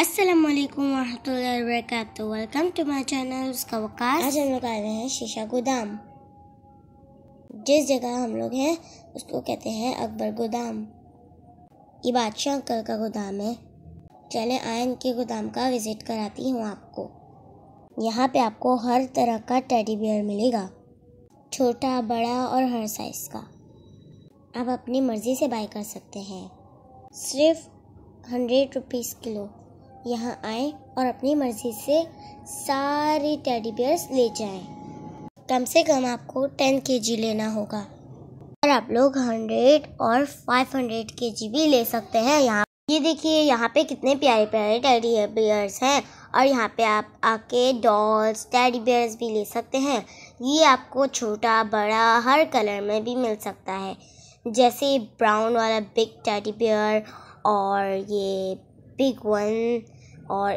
अस्सलामुअलैकुम वरहमतुल्लाहि वबरकातुहू। Welcome to my channel उसका वकास। आज हम लोग आए हुए हैं शीशा गोदाम। जिस जगह हम लोग हैं उसको कहते हैं अकबर गोदाम। ये बादशाह अंकल का गोदाम है। चले आए इनके गोदाम का विजिट कराती हूँ आपको। यहाँ पे आपको हर तरह का टेडी बियर मिलेगा, छोटा बड़ा और हर साइज़ का। आप अपनी मर्ज़ी से बाय कर सकते हैं। सिर्फ 100 रुपीज़ किलो। यहाँ आएँ और अपनी मर्ज़ी से सारे टेडी बियर्स ले जाएं। कम से कम आपको 10 kg लेना होगा और आप लोग 100 और 500 kg भी ले सकते हैं। यहाँ ये देखिए, यहाँ पे कितने प्यारे प्यारे टेडी बियर्स हैं और यहाँ पे आप आके डॉल्स टेडी बियर्स भी ले सकते हैं। ये आपको छोटा बड़ा हर कलर में भी मिल सकता है, जैसे ब्राउन वाला बिग टेडी बियर और ये बिग वन, और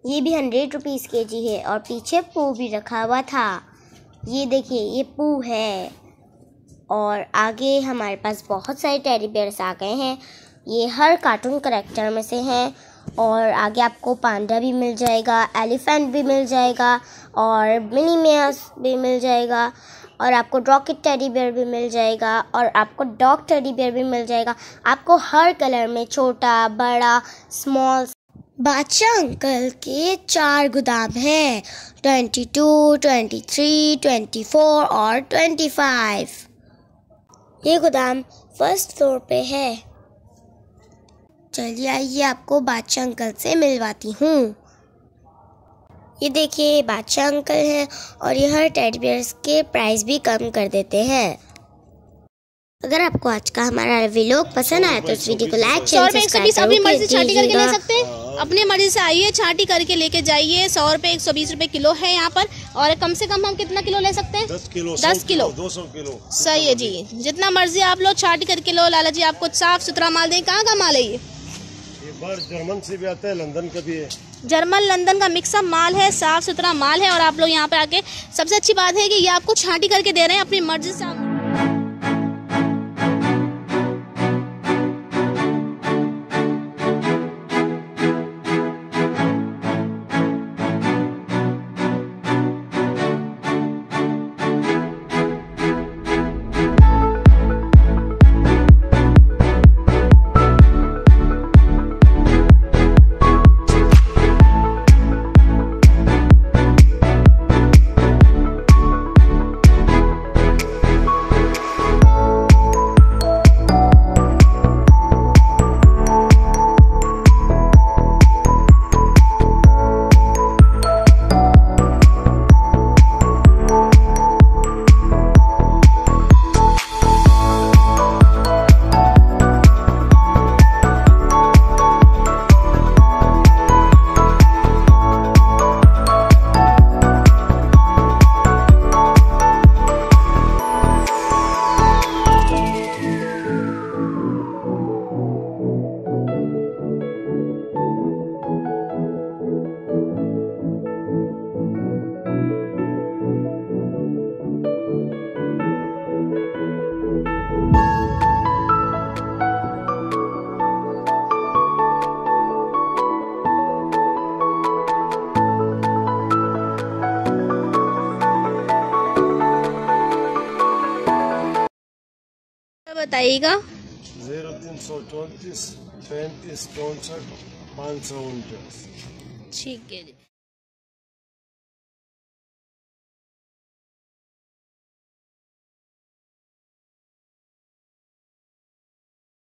ये भी 100 रुपीज़ kg है। और पीछे पू भी रखा हुआ था। ये देखिए, ये पू है। और आगे हमारे पास बहुत सारे टेडी बियर्स आ गए हैं। ये हर कार्टून कैरेक्टर में से हैं। और आगे आपको पांडा भी मिल जाएगा, एलिफेंट भी मिल जाएगा और मिनी माउस भी मिल जाएगा और आपको रॉकेट टेडी बियर भी मिल जाएगा और आपको डॉग टेडी बियर भी मिल जाएगा। आपको हर कलर में छोटा बड़ा स्मॉल। बादशाह अंकल के 4 गोदाम हैं, 22, 23, 24 और 25। ये गोदाम फर्स्ट फ्लोर पे है। चलिए आइए आपको बादशाह अंकल से मिलवाती हूँ। ये देखिए, बादशाह अंकल हैं और ये हर टेडी बियर्स के प्राइस भी कम कर देते हैं। अगर आपको आज का हमारा व्लॉग पसंद आया तो इस वीडियो को लाइक शेयर सब्सक्राइब अपनी मर्जी से छांटी करके ले सकते हैं। अपनी मर्जी से आइए, छांटी करके लेके जाइए। 100 रुपए 120 रुपए किलो है यहाँ पर। और कम से कम हम कितना किलो ले सकते हैं? 10 किलो 200 किलो। सही है जी, जितना मर्जी आप लो छांटी करके लो। लाला जी आपको साफ सुथरा माल दें। कहाँ का माल है ये? बार जर्मन से भी आता है, लंदन का भी है। जर्मन लंदन का मिक्सअप माल है, साफ सुथरा माल है। और आप लोग यहाँ पे आके, सबसे अच्छी बात है कि ये आपको छांटी करके दे रहे हैं अपनी मर्जी से। बताइएगा। 0334 35 64 549। ठीक है जी।